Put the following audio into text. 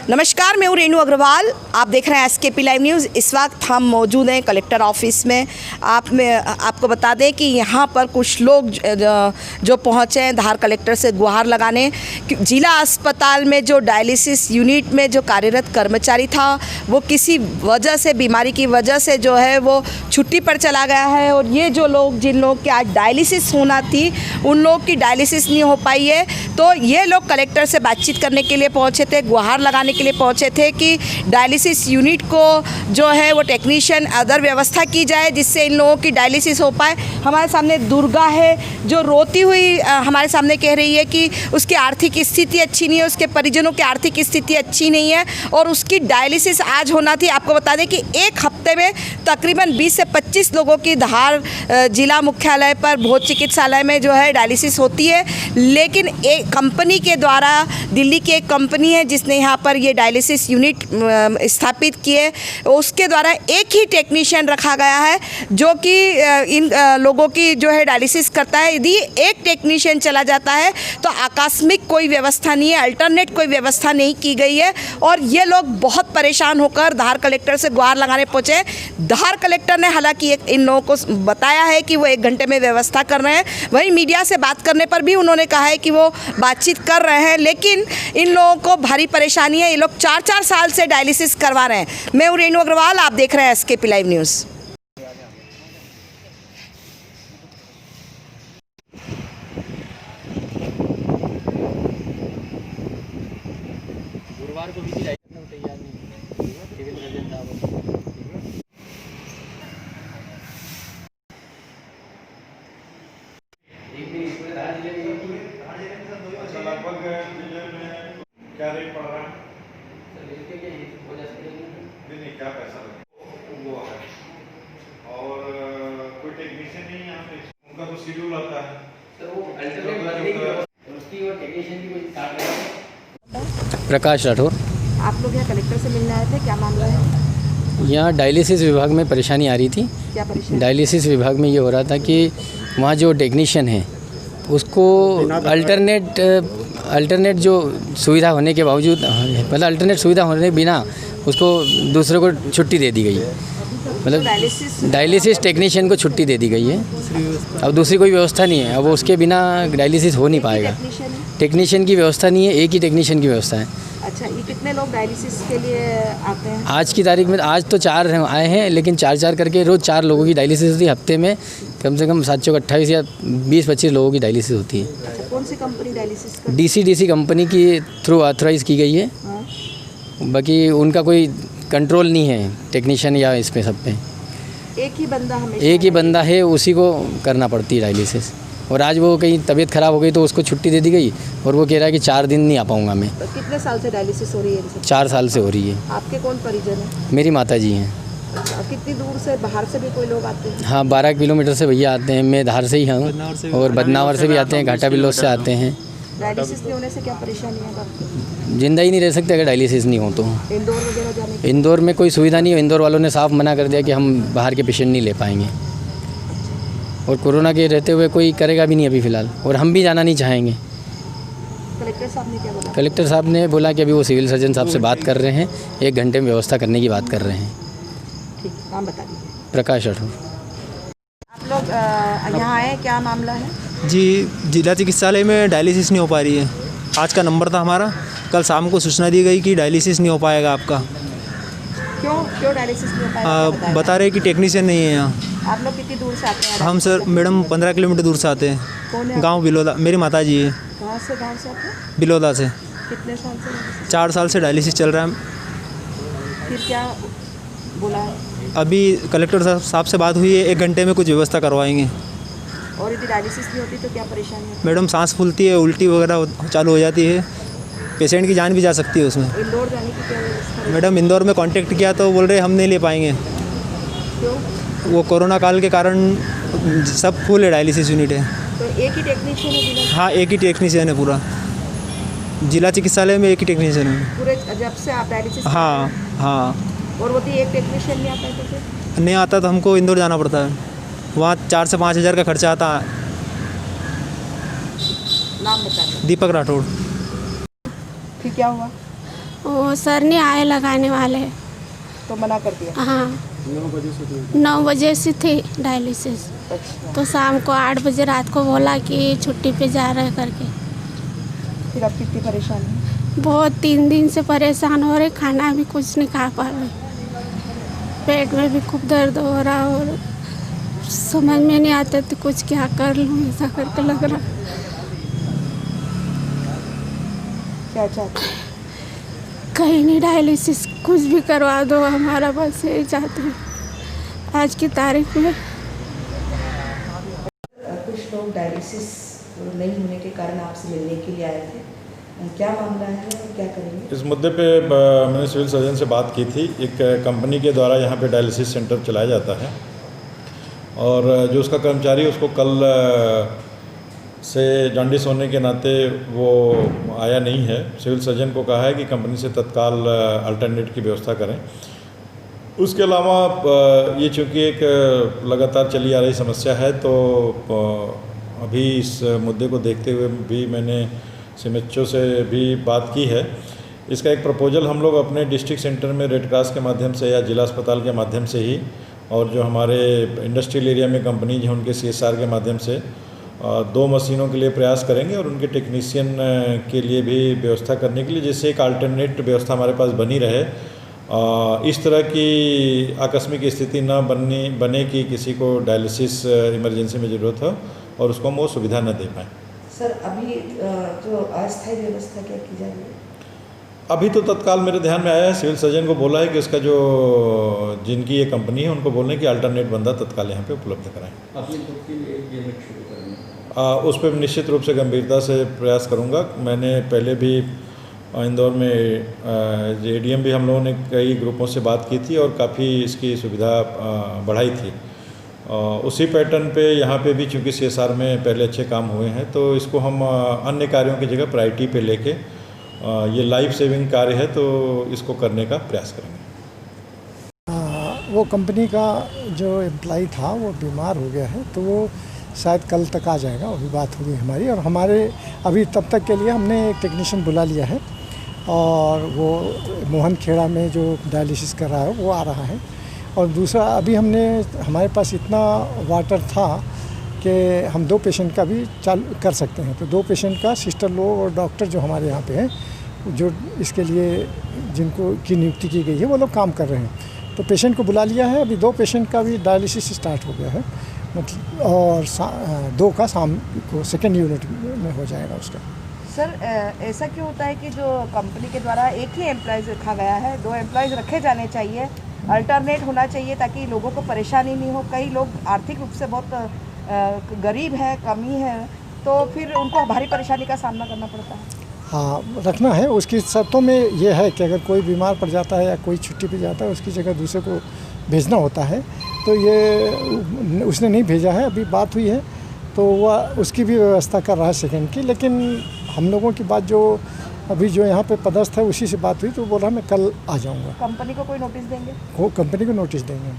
नमस्कार, मैं हूँ रेणु अग्रवाल। आप देख रहे हैं एसकेपी लाइव न्यूज़। इस वक्त हम मौजूद हैं कलेक्टर ऑफिस में। आपको बता दें कि यहाँ पर कुछ लोग जो पहुँचे हैं धार कलेक्टर से गुहार लगाने। जिला अस्पताल में जो डायलिसिस यूनिट में जो कार्यरत कर्मचारी था वो किसी वजह से, बीमारी की वजह से जो है वो छुट्टी पर चला गया है। और ये जो लोग, जिन लोग की आज डायलिसिस होना थी, उन लोग की डायलिसिस नहीं हो पाई है। तो ये लोग कलेक्टर से बातचीत करने के लिए पहुँचे थे, गुहार लगाने के लिए पहुंचे थे कि डायलिसिस यूनिट को जो है वो टेक्नीशियन अदर व्यवस्था की जाए जिससे इन लोगों की डायलिसिस हो पाए। हमारे सामने दुर्गा है जो रोती हुई हमारे सामने कह रही है कि उसकी आर्थिक स्थिति अच्छी नहीं है, उसके परिजनों की आर्थिक स्थिति अच्छी नहीं है और उसकी डायलिसिस आज होना थी। आपको बता दें कि एक हफ्ते में तकरीबन 20 से 25 लोगों की धार जिला मुख्यालय पर भोज चिकित्सालय में जो है डायलिसिस होती है। लेकिन एक कंपनी के द्वारा, दिल्ली की एक कंपनी है जिसने यहाँ पर ये डायलिसिस यूनिट स्थापित किए, उसके द्वारा एक ही टेक्नीशियन रखा गया है जो कि इन लोगों की जो है डायलिसिस करता है। यदि एक टेक्नीशियन चला जाता है तो आकस्मिक कोई व्यवस्था नहीं है, अल्टरनेट कोई व्यवस्था नहीं की गई है और ये लोग बहुत परेशान होकर धार कलेक्टर से गुहार लगाने पहुँचे। धार कलेक्टर ने हालांकि इन लोगों को बताया है कि वो 1 घंटे में व्यवस्था कर रहे हैं। वहीं मीडिया से बात करने पर भी उन्होंने कहा है कि वो बातचीत कर रहे हैं, लेकिन इन लोगों को भारी परेशानी है। ये लोग 4-4 साल से डायलिसिस करवा रहे हैं। मैं हूँ रेणु अग्रवाल, आप देख रहे हैं एसकेपी लाइव न्यूज़। गुरुवार को भी तैयार नहीं, सिविल सर्जन साहब लगभग क्या रेट पड़ रहा है? नहीं, क्या पैसा वो है और कोई टेक्नीशियन नहीं यहाँ पे, उनका तो शेड्यूल आता है सर। वो अल्टरनेट उसकी और टेक्नीशियन की कोई साथ नहीं। प्रकाश राठौर। आप लोग यहाँ कलेक्टर से मिलने आए थे, क्या मामला है? यहाँ डायलिसिस विभाग में परेशानी आ रही थी। क्या परेशानी? डायलिसिस विभाग में ये हो रहा था कि वहाँ जो टेक्नीशियन है उसको अल्टरनेट जो सुविधा होने के बावजूद, मतलब अल्टरनेट सुविधा होने के बिना उसको दूसरे को छुट्टी दे दी गई है। मतलब डायलिसिस टेक्नीशियन को छुट्टी दे दी गई है। अब दूसरी कोई व्यवस्था नहीं है, अब उसके बिना डायलिसिस हो नहीं पाएगा। टेक्नीशियन की व्यवस्था नहीं है, एक ही टेक्नीशियन की व्यवस्था है। अच्छा, ये कितने लोग डायलिसिस के लिए आते हैं? आज की तारीख में आज तो 4 आए हैं, लेकिन 4-4 करके रोज़ 4 लोगों की डायलिसिस होती है। हफ्ते में कम से कम 728 या 20-25 लोगों की डायलिसिस होती है। अच्छा, कौन सी कंपनी डायलिसिस करती है? डीसी कंपनी की थ्रू ऑथराइज़ की गई है। हाँ। बाकी उनका कोई कंट्रोल नहीं है टेक्नीशियन या इस पे सब पे। एक ही बंदा हमेशा? एक ही बंदा है, उसी को करना पड़ती है डायलिसिस। और आज वो कहीं तबीयत ख़राब हो गई तो उसको छुट्टी दे दी गई और वो कह रहा है कि 4 दिन नहीं आ पाऊँगा मैं। तो कितने साल से डायलिसिस हो रही है इनसे? 4 साल से हो रही है। आपके कौन परिजन है? मेरी माता जी हैं। अच्छा, कितनी दूर से, बाहर से भी कोई लोग आते हैं? हाँ, 12 किलोमीटर से भैया आते हैं। मैं धार से ही हूँ और बदनावर से भी आते हैं, घाटा बिल्लो से आते हैं। डायलिसिस नहीं होने से क्या परेशानी है आपको? जिंदा ही नहीं रह सकते अगर डायलिसिस नहीं हो तो। इंदौर वगैरह जाने की? इंदौर में कोई सुविधा नहीं है। इंदौर वालों ने साफ मना कर दिया कि हम बाहर के पेशेंट नहीं ले पाएंगे और कोरोना के रहते हुए कोई करेगा भी नहीं अभी फ़िलहाल, और हम भी जाना नहीं चाहेंगे। कलेक्टर साहब ने क्या बोला? कलेक्टर साहब ने बोला कि अभी वो सिविल सर्जन साहब से बात कर रहे हैं, 1 घंटे में व्यवस्था करने की बात कर रहे हैं। ठीक, नाम बता दीजिए। प्रकाश राठौर। आप लोग यहाँ आए, क्या मामला है? जी, जिला चिकित्सालय में डायलिसिस नहीं हो पा रही है। आज का नंबर था हमारा, कल शाम को सूचना दी गई कि डायलिसिस नहीं हो पाएगा आपका। क्यों डायलिसिस नहीं हो पाएगा? बता रहे कि टेक्नीशियन नहीं है यहाँ। आप लोग कितनी दूर से आते हैं? हम सर मैडम 15 किलोमीटर दूर से आते हैं। कौन है? गांव बिलोदा, मेरी माता जी है। कहाँ से आते हैं? बिलोदा से। कितने साल से? 4 साल से डायलिसिस चल रहा है। फिर क्या बोला है? अभी कलेक्टर साहब से बात हुई है, 1 घंटे में कुछ व्यवस्था करवाएंगे। और यदि डायलिसिस नहीं होती तो क्या परेशानी है? मैडम सांस फूलती है, उल्टी वगैरह चालू हो जाती है, पेशेंट की जान भी जा सकती है उसमें। इंदौर जाने की क्या व्यवस्था है? मैडम इंदौर में कांटेक्ट किया तो बोल रहे हम नहीं ले पाएंगे। क्यों? वो कोरोना काल के कारण सब फुल है, डायलिसिस यूनिट है। तो एक ही टेक्नीशियन है जिला? हाँ, एक ही टेक्नीशियन है पूरा जिला चिकित्सालय में, एक ही टेक्नीशियन है पूरे जब से आप डायलिसिस? हाँ हाँ। और वो एक टेक्नीशियन नहीं आता है तो फिर? नहीं आता तो हमको इंदौर जाना पड़ता है, वहाँ 4 से 5 हज़ार का खर्चा आता है। नाम बता दो। दीपक राठौड़। फिर क्या हुआ? वो सर नहीं आए लगाने वाले। तो मना कर दिया? हाँ 9 बजे से थी डायलिसिस। अच्छा, तो शाम को 8 बजे रात को बोला कि छुट्टी पे जा रहे करके। फिर आप कितनी परेशान हैं? बहुत 3 दिन से परेशान हो रहे, खाना भी कुछ नहीं खा पा रहे, पेट में भी खूब दर्द हो रहा और समझ में नहीं आता तो कुछ क्या कर लूँ, ऐसा करके लग रहा। क्या चाहते हैं? कहीं नहीं डायलिसिस कुछ भी करवा दो हमारा, बस यही चाहते हैं आज की तारीख में। कुछ लोग डायलिसिस नहीं होने के कारण आपसे मिलने के लिए आए थे, क्या मामला है और क्या करेंगे? इस मुद्दे पे मैंने सिविल सर्जन से बात की थी। एक कंपनी के द्वारा यहाँ पे डायलिसिस सेंटर चलाया जाता है और जो उसका कर्मचारी है उसको कल से जॉन्डिस होने के नाते वो आया नहीं है। सिविल सर्जन को कहा है कि कंपनी से तत्काल अल्टरनेट की व्यवस्था करें। उसके अलावा ये चूँकि एक लगातार चली आ रही समस्या है तो अभी इस मुद्दे को देखते हुए भी मैंने सीएमएचओ से भी बात की है। इसका एक प्रपोजल हम लोग अपने डिस्ट्रिक्ट सेंटर में रेड क्रॉस के माध्यम से या जिला अस्पताल के माध्यम से ही और जो हमारे इंडस्ट्रियल एरिया में कंपनी हैं उनके CSR के माध्यम से 2 मशीनों के लिए प्रयास करेंगे और उनके टेक्नीशियन के लिए भी व्यवस्था करने के लिए, जिससे एक अल्टरनेट व्यवस्था हमारे पास बनी रहे। इस तरह की आकस्मिक स्थिति न बने कि किसी को डायलिसिस इमरजेंसी में ज़रूरत हो और उसको हम वो सुविधा न दे पाएँ। सर अभी जो अस्थायी व्यवस्था क्या की जा रही है? अभी तो तत्काल मेरे ध्यान में आया है, सिविल सर्जन को बोला है कि उसका जो जिनकी ये कंपनी है उनको बोलने कि अल्टरनेट बंदा तत्काल यहाँ पे उपलब्ध कराएं। अपने खुद के लिए एक यूनिट शुरू करनी है। उस पर निश्चित रूप से गंभीरता से प्रयास करूँगा। मैंने पहले भी इंदौर में ADM भी हम लोगों ने कई ग्रुपों से बात की थी और काफ़ी इसकी सुविधा बढ़ाई थी। उसी पैटर्न पे यहाँ पे भी चूँकि CSR में पहले अच्छे काम हुए हैं तो इसको हम अन्य कार्यों की जगह प्रायोरिटी पे लेके ये लाइफ सेविंग कार्य है तो इसको करने का प्रयास करेंगे। वो कंपनी का जो एम्प्लॉय था वो बीमार हो गया है तो वो शायद कल तक आ जाएगा, वही बात होगी हमारी। और हमारे अभी तब तक के लिए हमने एक टेक्नीशियन बुला लिया है और वो मोहन खेड़ा में जो डायलिसिस कर रहा है वो आ रहा है। और दूसरा अभी हमारे पास इतना वाटर था कि हम 2 पेशेंट का भी चालू कर सकते हैं, तो 2 पेशेंट का सिस्टर लोग और डॉक्टर जो हमारे यहाँ पे हैं जो इसके लिए जिनको की नियुक्ति की गई है वो लोग काम कर रहे हैं। तो पेशेंट को बुला लिया है, अभी 2 पेशेंट का भी डायलिसिस स्टार्ट हो गया है मतलब, और 2 का शाम को सेकेंड यूनिट में हो जाएगा उसका। सर ऐसा क्यों होता है कि जो कंपनी के द्वारा एक ही एम्प्लॉयज़ रखा गया है, 2 एम्प्लॉयज़ रखे जाने चाहिए, अल्टरनेट होना चाहिए ताकि लोगों को परेशानी नहीं हो। कई लोग आर्थिक रूप से बहुत गरीब है, कमी है, तो फिर उनको भारी परेशानी का सामना करना पड़ता है। हाँ रखना है, उसकी शर्तों में ये है कि अगर कोई बीमार पड़ जाता है या कोई छुट्टी पे जाता है उसकी जगह दूसरे को भेजना होता है, तो ये उसने नहीं भेजा है। अभी बात हुई है तो वह उसकी भी व्यवस्था कर रहा है सेकेंड की, लेकिन हम लोगों की बात जो अभी जो यहाँ पे पदस्थ है उसी से बात हुई तो बोल रहा मैं कल आ जाऊँगा। कंपनी को कोई नोटिस देंगे? वो कंपनी को नोटिस देंगे।